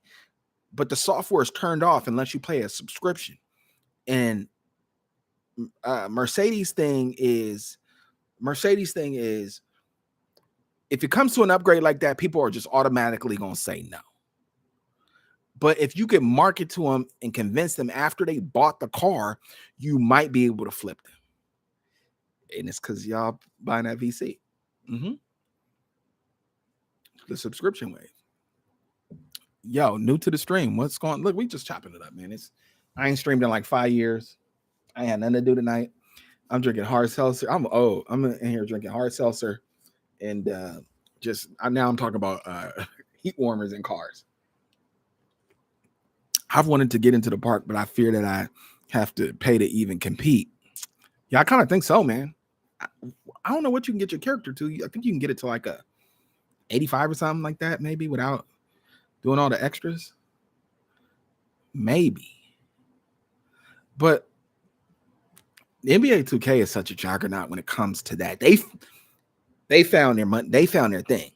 but the software is turned off unless you pay a subscription. And Mercedes thing is if it comes to an upgrade like that, people are just automatically going to say no. But if you can market to them and convince them after they bought the car, you might be able to flip them. And it's because y'all buying that VC. The subscription wave. Yo, new to the stream. What's going? Look, we just chopping it up, man. I ain't streamed in like 5 years. I ain't had nothing to do tonight. I'm drinking hard seltzer. I'm old. I'm in here drinking hard seltzer, and now I'm talking about heat warmers in cars. I've wanted to get into the park, but I fear that I have to pay to even compete. Yeah, I kind of think so, man. I don't know what you can get your character to. I think you can get it to like a 85 or something like that, maybe without doing all the extras. Maybe. But the NBA 2K is such a juggernaut when it comes to that. They found their money. They found their thing.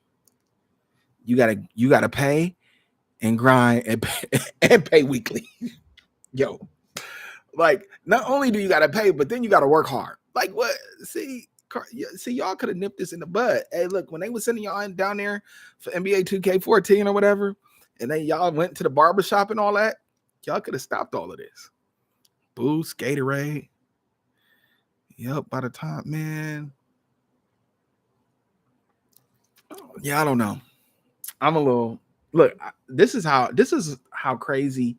You gotta pay and grind and pay weekly. Yo, like not only do you gotta pay, but then you gotta work hard. Like what? See, y'all could have nipped this in the bud. Hey, look, when they was sending y'all down there for NBA 2K14 or whatever, and then y'all went to the barbershop and all that, y'all could have stopped all of this. Boost, Gatorade. Yep, by the time, man. Yeah, I don't know. I'm a little look. This is how crazy.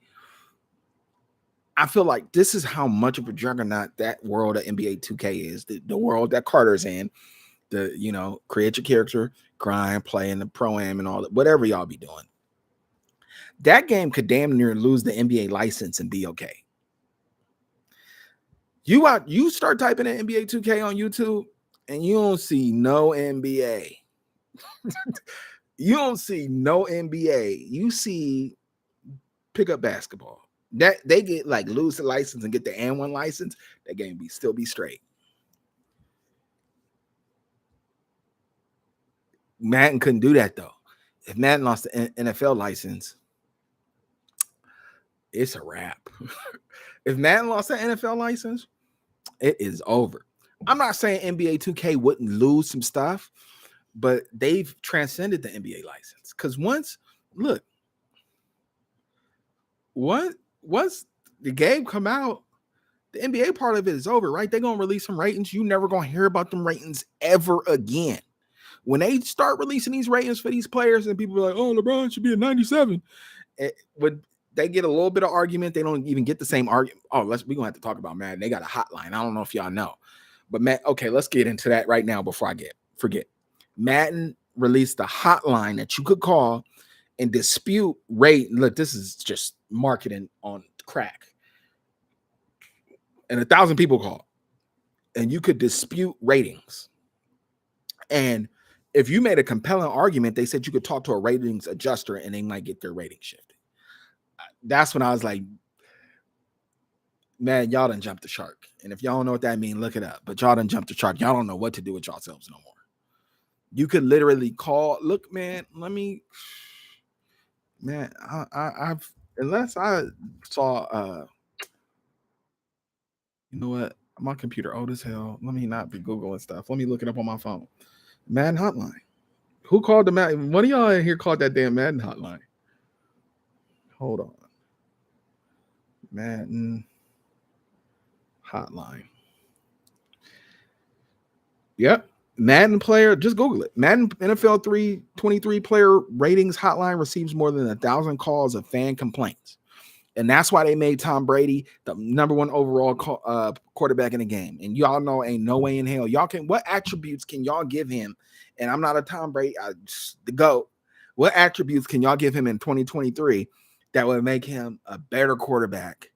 I feel like this is how much of a juggernaut that world of NBA 2K is. The world that Carter's in. Create your character, grind, play in the pro-am and all that, whatever y'all be doing. That game could damn near lose the NBA license and be okay. You start typing in NBA 2K on YouTube and you don't see no NBA. You don't see no NBA. You see pickup basketball. That they get like lose the license and get the N1 license, that game still be straight. Madden couldn't do that though. If Madden lost the NFL license, it's a wrap. If Madden lost the NFL license, it is over. I'm not saying NBA 2K wouldn't lose some stuff, but they've transcended the NBA license. Because once the game come out, the NBA part of it is over, right? They're gonna release some ratings. You never gonna hear about them ratings ever again. When they start releasing these ratings for these players, and people are like, "Oh, LeBron should be a 97," when they get a little bit of argument, they don't even get the same argument. Oh, we're gonna have to talk about Madden. They got a hotline. I don't know if y'all know, but okay, let's get into that right now before I forget. Madden released a hotline that you could call and dispute rate. Look, this is just marketing on crack. And 1,000 people called, and you could dispute ratings. And if you made a compelling argument, they said you could talk to a ratings adjuster and they might get their rating shifted. That's when I was like, man, y'all done jumped the shark. And if y'all don't know what that means, look it up. But y'all done jumped the shark. Y'all don't know what to do with yourselves no more. You could literally call. Look, man, I've unless I saw you know what? My computer old as hell. Let me not be Googling stuff. Let me look it up on my phone. Madden hotline. Who called the Madden? One of y'all in here called that damn Madden hotline. Hold on. Madden hotline. Yep. Madden player, just Google it. Madden NFL 323 player ratings hotline receives more than 1,000 calls of fan complaints. And that's why they made Tom Brady the number one overall quarterback in the game. And y'all know ain't no way in hell. What attributes can y'all give him? And I'm not a Tom Brady, the GOAT. What attributes can y'all give him in 2023 that would make him a better quarterback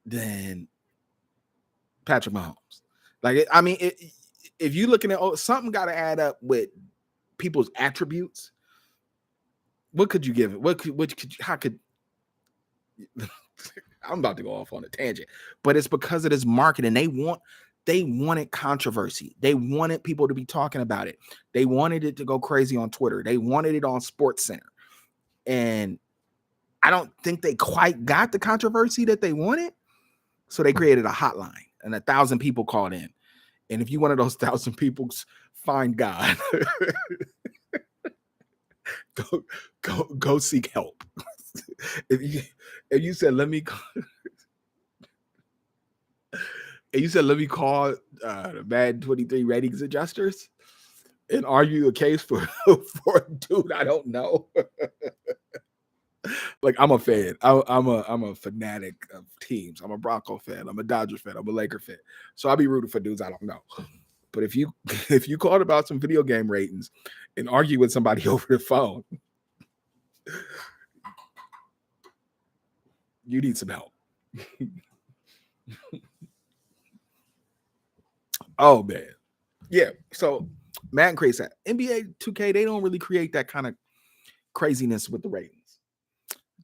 than Patrick Mahomes? Like, I mean, if you're looking at something got to add up with people's attributes, what could you give it? How could I'm about to go off on a tangent, but it's because of this marketing. They wanted controversy. They wanted people to be talking about it. They wanted it to go crazy on Twitter. They wanted it on Sports Center. And I don't think they quite got the controversy that they wanted. So they created a hotline and 1,000 people called in. And if you one of those 1,000 people, find God. go seek help. If you said let me call the Madden 23 ratings adjusters and argue a case for a dude I don't know. Like I'm a fan. I'm a fanatic of teams. I'm a Bronco fan. I'm a Dodger fan. I'm a Laker fan. So I'll be rooting for dudes I don't know. But if you if you called about some video game ratings and argue with somebody over the phone, you need some help. Oh man. Yeah. So Madden creates that. NBA 2K, they don't really create that kind of craziness with the ratings.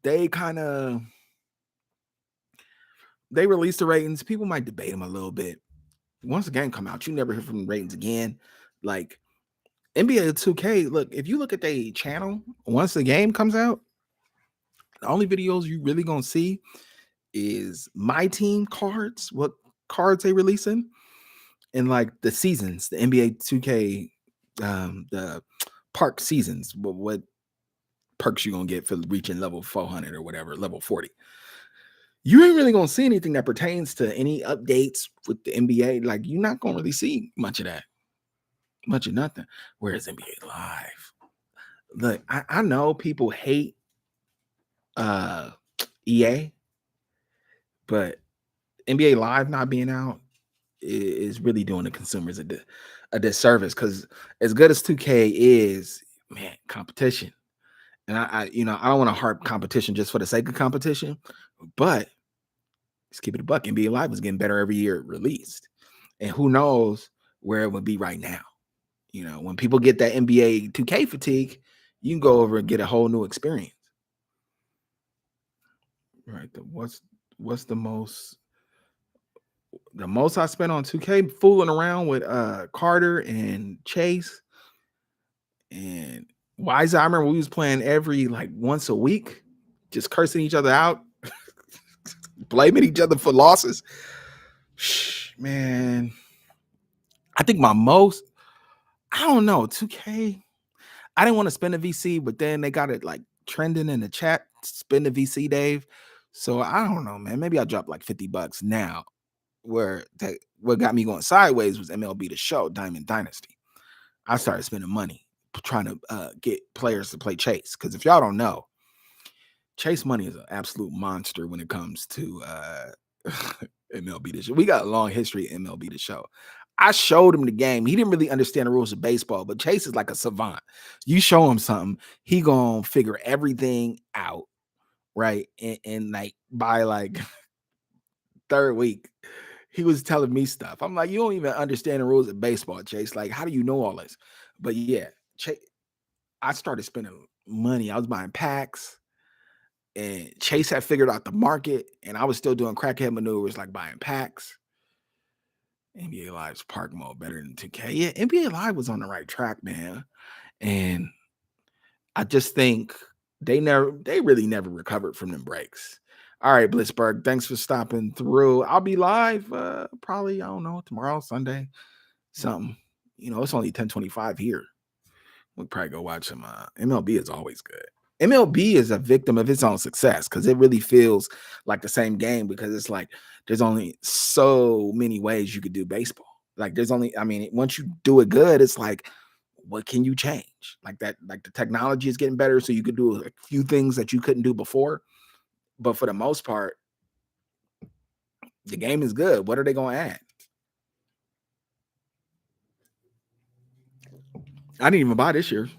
They kind of they release the ratings. People might debate them a little bit. Once the game come out, you never hear from the ratings again. Like NBA 2K, look, if you look at their channel, once the game comes out, the only videos you really gonna see is my team cards, what cards they releasing, and like the seasons, the NBA 2K, the park seasons, what perks you gonna get for reaching level 400 or whatever, level 40. You ain't really gonna see anything that pertains to any updates with the NBA. Like you're not gonna really see much of that, much of nothing. Whereas NBA Live, look, I know people hate uh EA, but NBA Live not being out is really doing the consumers a disservice because as good as 2K is, man, competition. And I don't want to harp competition just for the sake of competition, but let's keep it a buck. NBA Live is getting better every year it released. And who knows where it would be right now. When people get that NBA 2K fatigue, you can go over and get a whole new experience. Right. What's the most I spent on 2K fooling around with Carter and Chase and Wise. I remember we was playing every like once a week, just cursing each other out, blaming each other for losses. Man, I think I don't know, 2K. I didn't want to spend a VC, but then they got it like trending in the chat, spend a VC, Dave. So I don't know, man. Maybe I'll drop like $50 now. What got me going sideways was MLB The Show, Diamond Dynasty. I started spending money trying to get players to play Chase. Because if y'all don't know, Chase Money is an absolute monster when it comes to MLB The Show. We got a long history in MLB The Show. I showed him the game. He didn't really understand the rules of baseball, but Chase is like a savant. You show him something, he gonna figure everything out, right? And like by like third week, he was telling me stuff. I'm like, you don't even understand the rules of baseball, Chase. Like, how do you know all this? But yeah, I started spending money. I was buying packs, and Chase had figured out the market, and I was still doing crackhead maneuvers like buying packs. NBA Live's park mode better than 2K. Yeah, NBA Live was on the right track, man. And I just think they really never recovered from them breaks. All right, Blitzberg, thanks for stopping through. I'll be live probably, I don't know, tomorrow, Sunday, something. It's only 10:25 here. We'll probably go watch some MLB is always good. MLB is a victim of its own success because it really feels like the same game because it's like there's only so many ways you could do baseball. Like once you do it good, it's like, what can you change? Like that, like the technology is getting better, so you could do a few things that you couldn't do before. But for the most part, the game is good. What are they going to add? I didn't even buy this year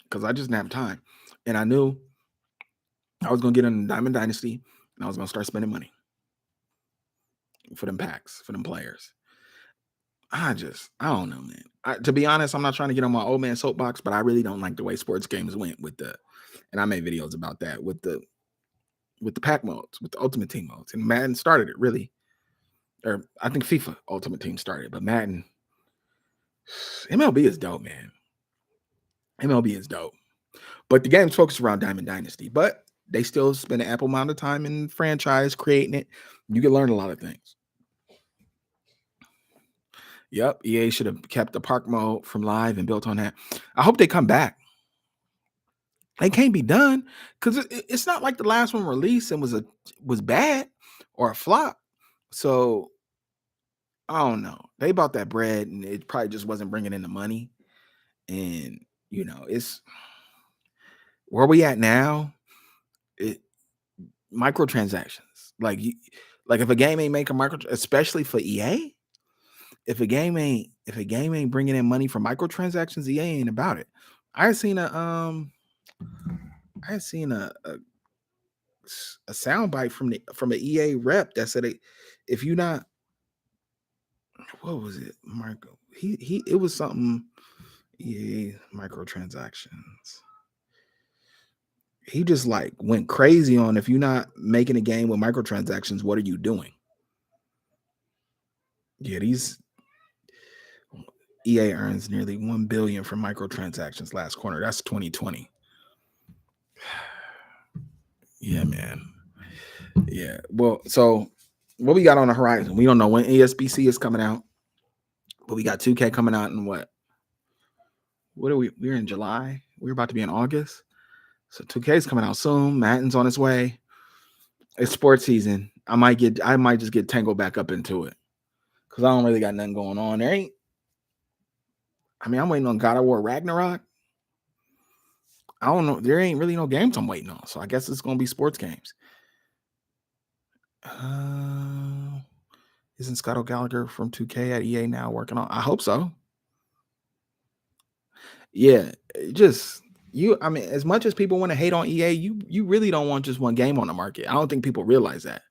because I just didn't have time. And I knew I was going to get in Diamond Dynasty and I was going to start spending money for them packs, for them players. I don't know, man. To be honest, I'm not trying to get on my old man soapbox, but I really don't like the way sports games went and I made videos about that with the pack modes, with the Ultimate Team modes. And Madden started it, really. Or I think FIFA Ultimate Team started, but Madden, MLB is dope, man. MLB is dope. But the game's focused around Diamond Dynasty. But they still spend an ample amount of time in franchise creating it. You can learn a lot of things. Yep, EA should have kept the park mode from live and built on that. I hope they come back. They can't be done because it's not like the last one released and was bad or a flop. So I don't know. They bought that bread and it probably just wasn't bringing in the money. And it's Where we at now, it microtransactions. Like if a game ain't making micro, especially for EA, if a game ain't bringing in money from microtransactions, EA ain't about it. I had seen a soundbite from an EA rep that said if you not, what was it, Marco? He it was something EA microtransactions. He just like went crazy on, if you're not making a game with microtransactions, what are you doing? Yeah, these EA earns nearly 1 billion from microtransactions last quarter. That's 2020. Yeah, man. Yeah. Well, so what we got on the horizon? We don't know when ESBC is coming out, but we got 2K coming out in what? What are we? We're in July. We're about to be in August. So 2K is coming out soon. Madden's on its way. It's sports season. I might just get tangled back up into it because I don't really got nothing going on. I'm waiting on God of War Ragnarok. I don't know. There ain't really no games I'm waiting on. So I guess it's gonna be sports games. Isn't Scott O'Gallagher from 2K at EA now working on? I hope so. Yeah, just you. I mean, as much as people want to hate on EA, you really don't want just one game on the market. I don't think people realize that.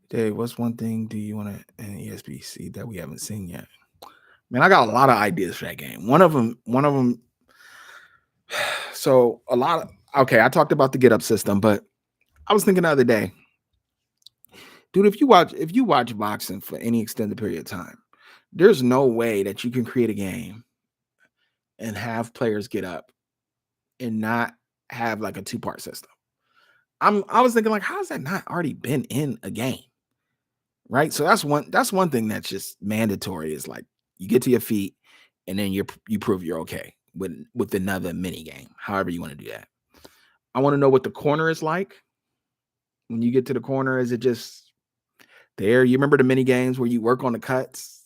Dave, what's one thing do you want to in ESBC that we haven't seen yet? Man, I got a lot of ideas for that game. One of them. So a lot of okay, I talked about the get up system, but I was thinking the other day, dude, if you watch boxing for any extended period of time, there's no way that you can create a game and have players get up and not have like a two-part system. I was thinking like, how has that not already been in a game? Right. So that's one thing that's just mandatory is like you get to your feet and then you prove you're okay with another mini game, however you want to do that. I want to know what the corner is like. When you get to the corner, is it just there? You remember the mini games where you work on the cuts?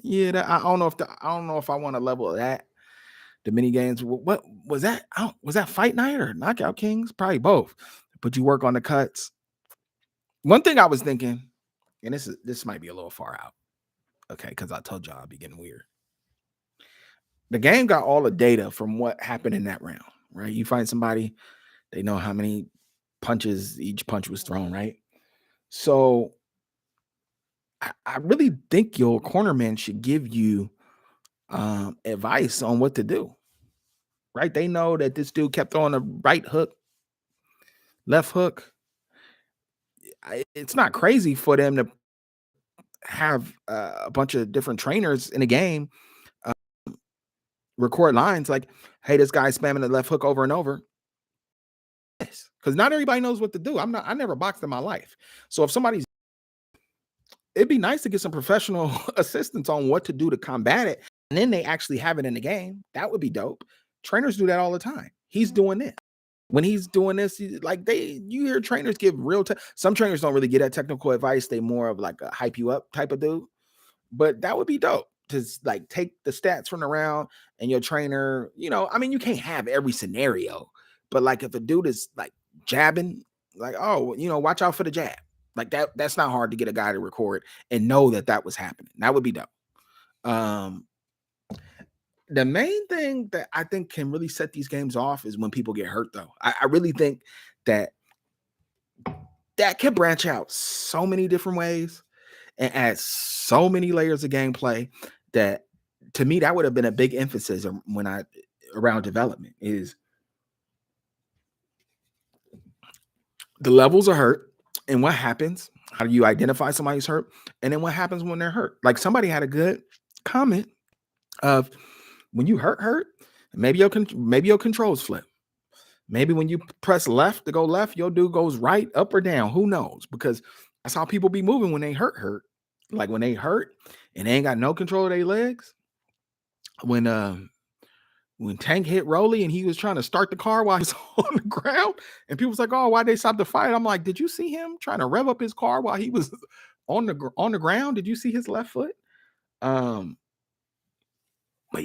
Yeah, I don't know if I want to level that. The mini games. What was that? Was that Fight Night or Knockout Kings? Probably both. But you work on the cuts. One thing I was thinking, and this might be a little far out, okay, because I told y'all I'd be getting weird. The game got all the data from what happened in that round, right? You find somebody, they know how many punches each punch was thrown, right? So I really think your cornerman should give you advice on what to do, right? They know that this dude kept throwing a right hook, left hook. It's not crazy for them to have a bunch of different trainers in a game record lines like, "Hey, this guy's spamming the left hook over and over." Because not everybody knows what to do. I never boxed in my life. So if somebody's it'd be nice to get some professional assistance on what to do to combat it. And then they actually have it in the game. That would be dope. Trainers do that all the time. He's doing this. When he's doing this, you hear trainers give some trainers don't really get that technical advice. They more of like a hype you up type of dude. But that would be dope to like take the stats from the round and your trainer, you can't have every scenario, but like if a dude is like jabbing, like, oh, watch out for the jab. Like that's not hard to get a guy to record and know that was happening. That would be dope. Um, the main thing that I think can really set these games off is when people get hurt, though. I really think that can branch out so many different ways and add so many layers of gameplay that to me that would have been a big emphasis around development is the levels are hurt and what happens. How do you identify somebody's hurt? And then what happens when they're hurt? Like somebody had a good comment of when you hurt, maybe your controls flip. Maybe when you press left to go left, your dude goes right, up or down. Who knows? Because that's how people be moving when they hurt. Like when they hurt and they ain't got no control of their legs. When Tank hit Rolly and he was trying to start the car while he was on the ground, and people was like, "Oh, why'd they stop the fight?" I'm like, "Did you see him trying to rev up his car while he was on the ground? Did you see his left foot?" But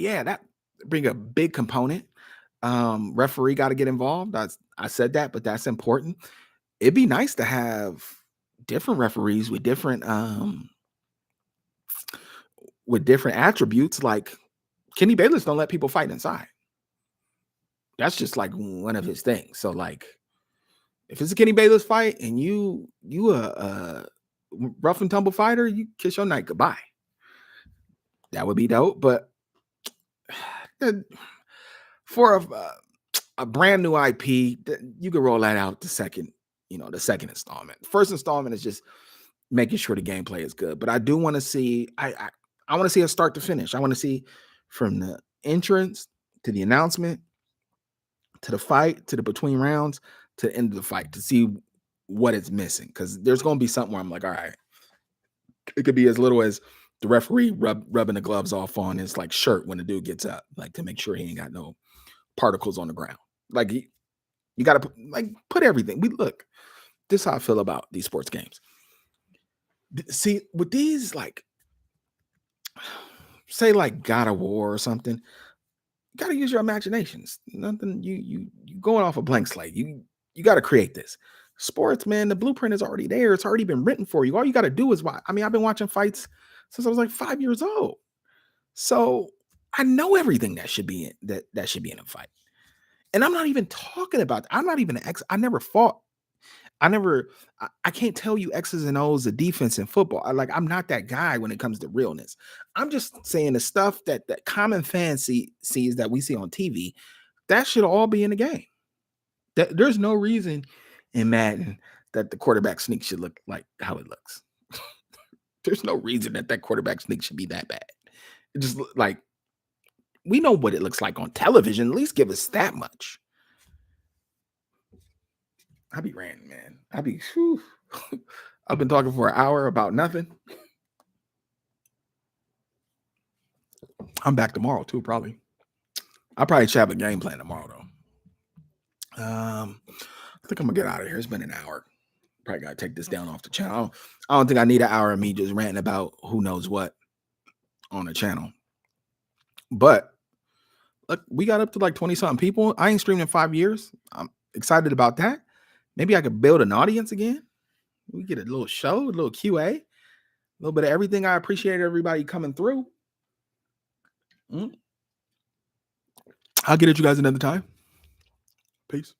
yeah, that bring a big component. Referee got to get involved. I said that, but that's important. It'd be nice to have different referees with different attributes. Like Kenny Bayless don't let people fight inside. That's just like one of his things. So like, if it's a Kenny Bayless fight and you a rough and tumble fighter, you kiss your night goodbye. That would be dope. But for a brand new IP, you could roll that out the second installment. First installment is just making sure the gameplay is good. But I do want to see, I want to see a start to finish. I want to see from the entrance to the announcement to the fight to the between rounds to the end of the fight to see what it's missing. Because there's going to be something where I'm like, all right, it could be as little as the referee rubbing the gloves off on his like shirt when the dude gets up, like to make sure he ain't got no particles on the ground. Like you got to put everything. This is how I feel about these sports games. See, with these like, say like God of War or something, you got to use your imaginations. Nothing you going off a blank slate. You got to create this. Sports, man, the blueprint is already there. It's already been written for you. All you got to do is watch. I mean, I've been watching fights since I was like 5 years old. So I know everything that should be that should be in a fight. And I'm not even talking about, I'm not even I never fought. I can't tell you X's and O's of defense in football. I'm not that guy when it comes to realness. I'm just saying the stuff that common fans sees that we see on TV, that should all be in the game. There's no reason in Madden that the quarterback sneak should look like how it looks. There's no reason that quarterback sneak should be that bad. It just like, we know what it looks like on television. At least give us that much. I be ranting, man. I've been talking for an hour about nothing. I'm back tomorrow too, probably. I'll probably should have a game plan tomorrow though. I think I'm gonna get out of here. It's been an hour. Probably gotta take this down off the channel. I don't think I need an hour of me just ranting about who knows what on the channel. But look, we got up to like 20 something people. I ain't streamed in 5 years. I'm excited about that. Maybe I could build an audience again. We get a little show, a little QA, a little bit of everything. I appreciate everybody coming through. I'll get at you guys another time. Peace.